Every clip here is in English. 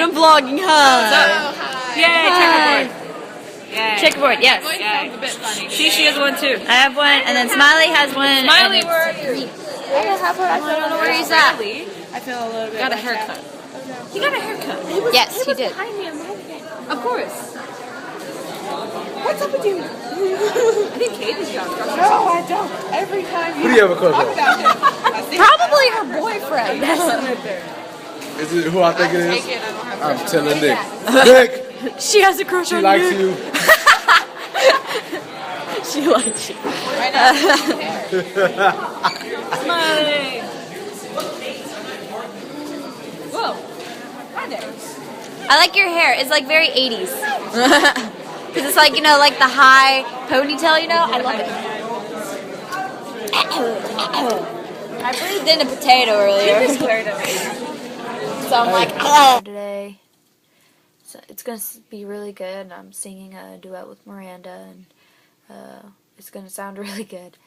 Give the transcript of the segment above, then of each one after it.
I'm vlogging. Hi. Yay, checkerboard. Yay. Checkerboard, yes. Yay. She has one too. I have one, and then Smiley has one. Smiley, where are you? I don't know where he's at. I feel a little bit. Got a haircut. He got a haircut. Yes, he did. Behind me a moment ago. Of course. What's up with you? I think Katie's got a crush. No, I don't. Every time Who do you have a crush on? Probably her boyfriend. Is it who I think it is? I'm telling Nick. Nick! She has a crush She on likes you. you. She likes you. Smiley. Whoa. Hi there. I like your hair. It's like very 80s. Because it's like, you know, like the high ponytail, you know? I love it. I breathed in a potato earlier. So I'm like, oh. Today. So it's going to be really good. I'm singing a duet with Miranda, and it's going to sound really good.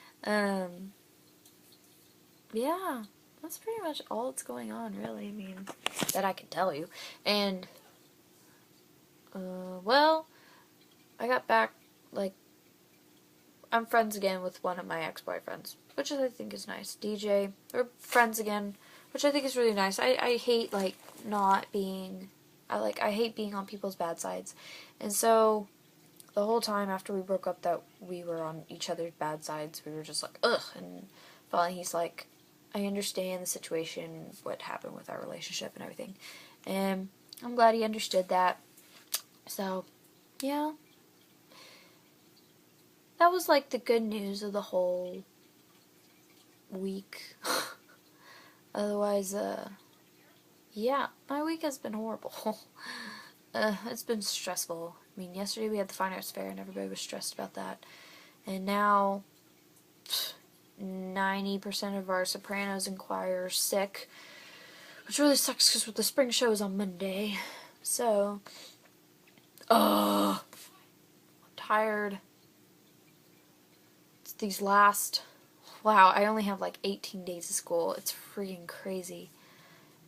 Yeah, that's pretty much all that's going on, really. I mean, that I can tell you. And, well, I got back, like, I'm friends again with one of my ex-boyfriends, which I think is nice. DJ, we're friends again, which I think is really nice. I hate, like, not being... I hate being on people's bad sides. And so, the whole time after we broke up that we were on each other's bad sides, we were just like, ugh. And finally he's like, I understand the situation, what happened with our relationship and everything. And I'm glad he understood that. So, yeah. That was like the good news of the whole week. Otherwise, yeah, my week has been horrible. It's been stressful. I mean, yesterday we had the Fine Arts Fair and everybody was stressed about that. And now, 90% of our sopranos and choir are sick. Which really sucks because the spring show is on Monday. So, I'm tired. It's these last, wow, I only have like 18 days of school. It's freaking crazy.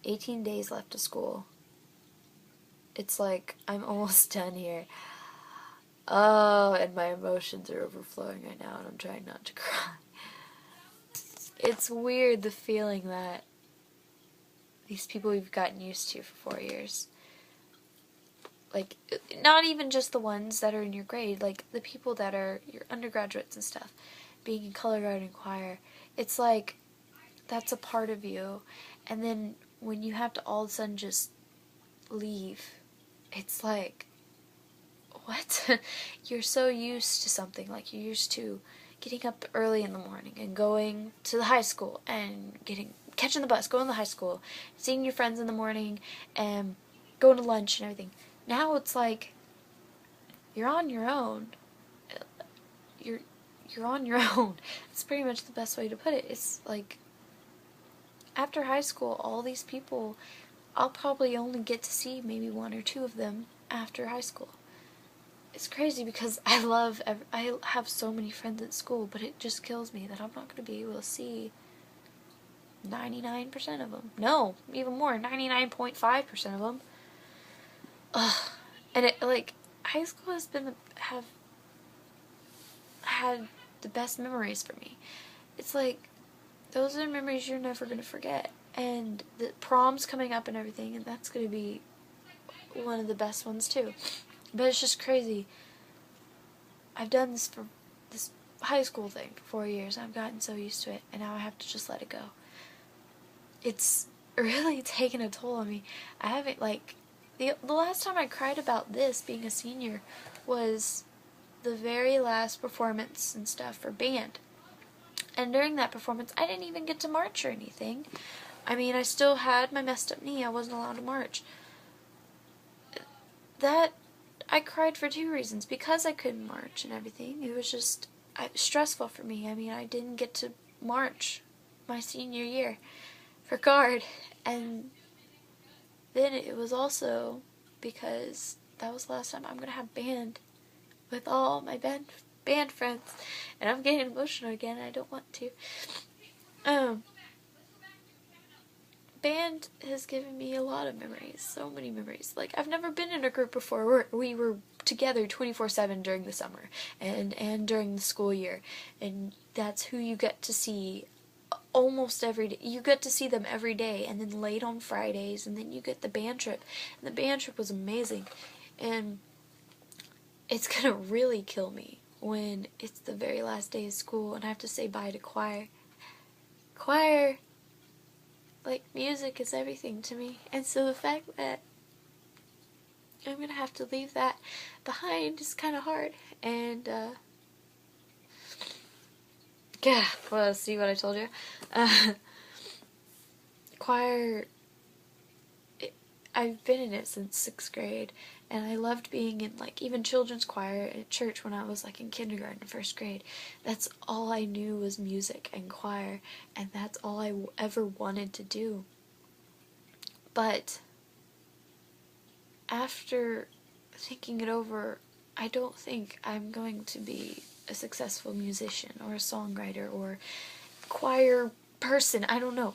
18 days left of school. It's like, I'm almost done here. Oh, and my emotions are overflowing right now, and I'm trying not to cry. It's weird, the feeling that these people we've gotten used to for 4 years, like, not even just the ones that are in your grade, like, the people that are your undergraduates and stuff, being in color guard and choir, it's like, that's a part of you, and then when you have to all of a sudden just leave, it's like, what? You're so used to something, like you're used to getting up early in the morning and going to the high school and catching the bus, going to the high school, seeing your friends in the morning and going to lunch and everything. Now it's like, you're on your own. You're on your own. It's pretty much the best way to put it. It's like, after high school, all these people, I'll probably only get to see maybe one or two of them after high school. It's crazy because I have so many friends at school, but it just kills me that I'm not going to be able to see 99% of them. No, even more, 99.5% of them. Ugh. And it, like, high school has had the best memories for me. It's like, those are memories you're never going to forget. And the prom's coming up and everything, and that's going to be one of the best ones too. But it's just crazy. I've done this for this high school thing for 4 years. I've gotten so used to it, and now I have to just let it go. It's really taken a toll on me. I haven't, like, the last time I cried about this, being a senior, was the very last performance and stuff for band. And during that performance, I didn't even get to march or anything. I mean, I still had my messed up knee. I wasn't allowed to march. That, I cried for 2 reasons. Because I couldn't march and everything. It was just stressful for me. I mean, I didn't get to march my senior year for guard. And then it was also because that was the last time I'm going to have band with all my band friends. And I'm getting emotional again. I don't want to. band has given me a lot of memories, so many memories. Like, I've never been in a group before where we were together 24/7 during the summer and during the school year, and that's who you get to see almost every day. You get to see them every day, and then late on Fridays, and then you get the band trip, and the band trip was amazing. And it's gonna really kill me when it's the very last day of school and I have to say bye to choir. Choir, like, music is everything to me, and so the fact that I'm gonna have to leave that behind is kind of hard. And yeah, well, see what I told you. Choir, I've been in it since 6th grade, and I loved being in, like, even children's choir at church when I was, like, in kindergarten, 1st grade. That's all I knew was music and choir, and that's all I ever wanted to do. But after thinking it over, I don't think I'm going to be a successful musician or a songwriter or choir person. I don't know.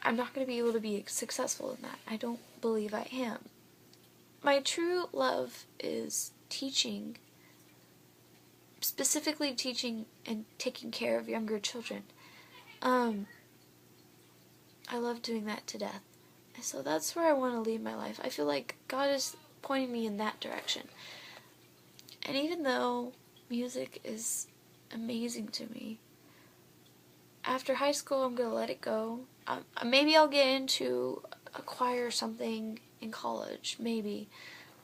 I'm not going to be able to be successful in that. I don't believe I am. My true love is teaching, specifically teaching and taking care of younger children. I love doing that to death. And so that's where I want to lead my life. I feel like God is pointing me in that direction. And even though music is amazing to me, after high school I'm going to let it go. Maybe I'll get into a choir or something in college, maybe.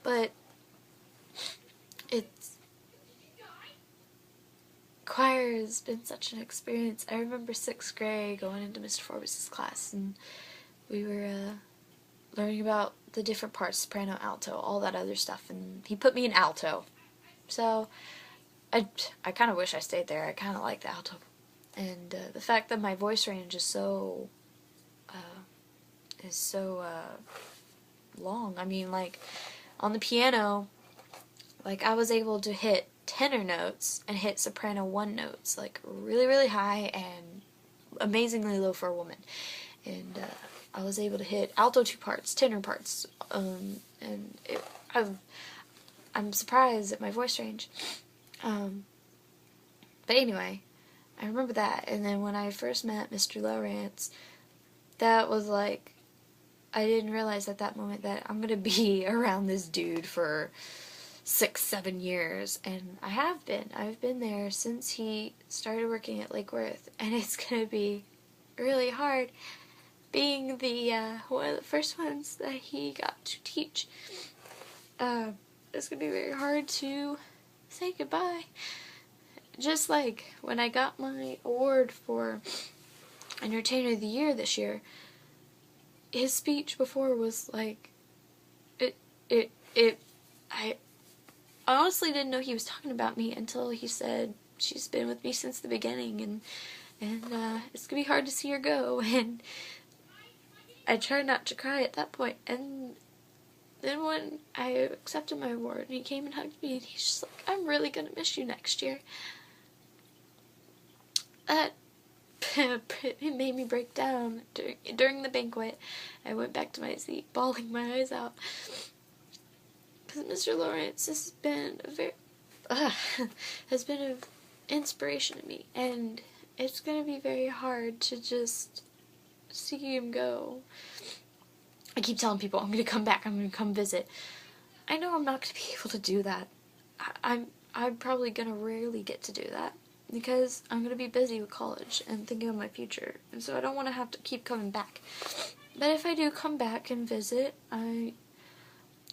But choir has been such an experience. I remember 6th grade going into Mr. Forbes' class, and we were learning about the different parts, soprano, alto, all that other stuff, and he put me in alto. So I kind of wish I stayed there. I kind of like the alto. And the fact that my voice range is so long. I mean, like, on the piano, like, I was able to hit tenor notes and hit soprano 1 notes, like, really, really high and amazingly low for a woman. And I was able to hit alto 2 parts, tenor parts, and I'm surprised at my voice range. But anyway, I remember that. And then when I first met Mr. Lawrence, that was like, I didn't realize at that moment that I'm gonna be around this dude for 6-7 years, and I have been. I've been there since he started working at Lake Worth, and it's gonna be really hard being the one of the first ones that he got to teach. It's gonna be very hard to say goodbye. Just like when I got my award for Entertainer of the Year this year, his speech before was like, I honestly didn't know he was talking about me until he said, she's been with me since the beginning, and it's gonna be hard to see her go, and I tried not to cry at that point. And then when I accepted my award, and he came and hugged me, and he's just like, I'm really gonna miss you next year. That it made me break down during the banquet. I went back to my seat, bawling my eyes out, because Mr. Lawrence has been an inspiration to me, and it's gonna be very hard to just see him go. I keep telling people I'm gonna come back, I'm gonna come visit. I know I'm not gonna be able to do that. I'm probably gonna rarely get to do that, because I'm going to be busy with college and thinking of my future, and so I don't want to have to keep coming back. But if I do come back and visit, I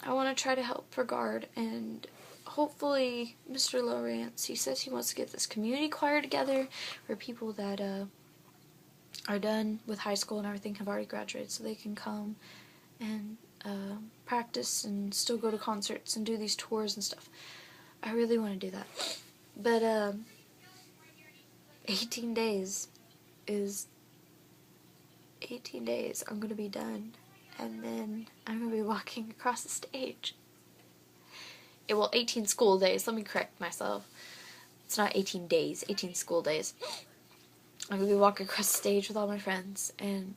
want to try to help regard, and hopefully Mr. Lawrence, he says he wants to get this community choir together where people that are done with high school and everything have already graduated, so they can come and practice and still go to concerts and do these tours and stuff. I really want to do that. But 18 days I'm going to be done, and then I'm going to be walking across the stage. 18 school days, let me correct myself. It's not 18 days, 18 school days. I'm going to be walking across the stage with all my friends, and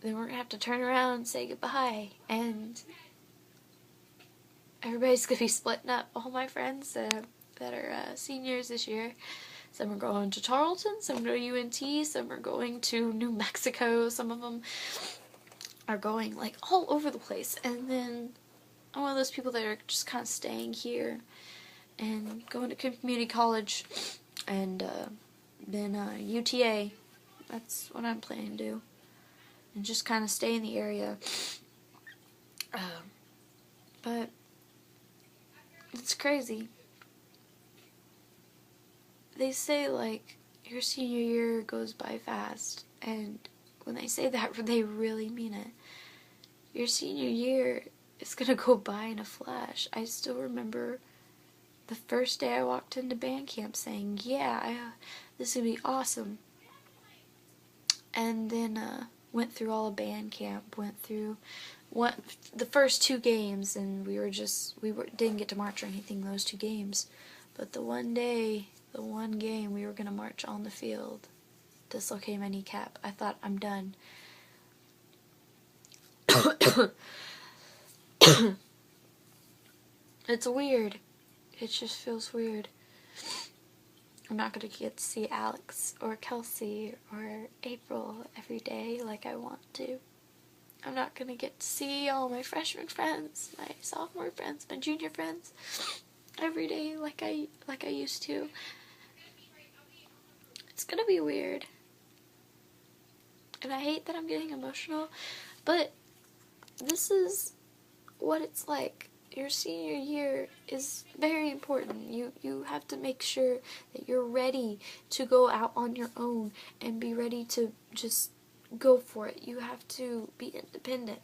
then we're gonna have to turn around and say goodbye, and everybody's gonna be splitting up. All my friends that are seniors this year, some are going to Tarleton, some are going to UNT, some are going to New Mexico, some of them are going like all over the place, and then I'm one of those people that are just kind of staying here and going to community college, and then UTA. That's what I'm planning to do, and just kind of stay in the area. But it's crazy. They say, like, your senior year goes by fast, and when they say that, they really mean it. Your senior year is gonna go by in a flash. I still remember the first day I walked into band camp saying, yeah, this is gonna be awesome. And then went through all of band camp, went through the first 2 games, and didn't get to march or anything those 2 games. But the one game we were gonna march on the field, dislocated my kneecap. I thought, I'm done. It's weird. It just feels weird. I'm not going to get to see Alex or Kelsey or April every day like I want to. I'm not going to get to see all my freshman friends, my sophomore friends, my junior friends every day like I used to. It's going to be weird. And I hate that I'm getting emotional, but this is what it's like. Your senior year is very important. You have to make sure that you're ready to go out on your own and be ready to just go for it. You have to be independent.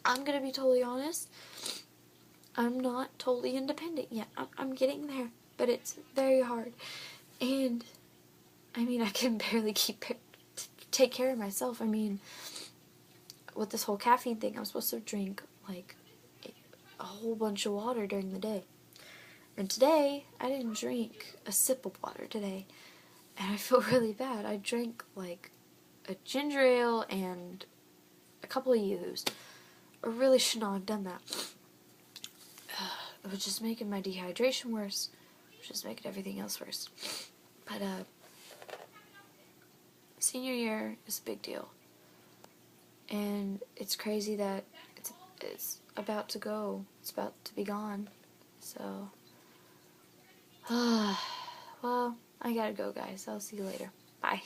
I'm going to be totally honest. I'm not totally independent yet. I'm getting there, but it's very hard. And, I mean, I can barely take care of myself. I mean, with this whole caffeine thing, I'm supposed to drink, like, a whole bunch of water during the day. And today, I didn't drink a sip of water today. And I feel really bad. I drank, like, a ginger ale and a couple of Yoo-hoos. I really should not have done that. It was just making my dehydration worse. It was just making everything else worse. But, senior year is a big deal. And it's crazy that it's about to go. It's about to be gone. So, well, I gotta go, guys. I'll see you later. Bye.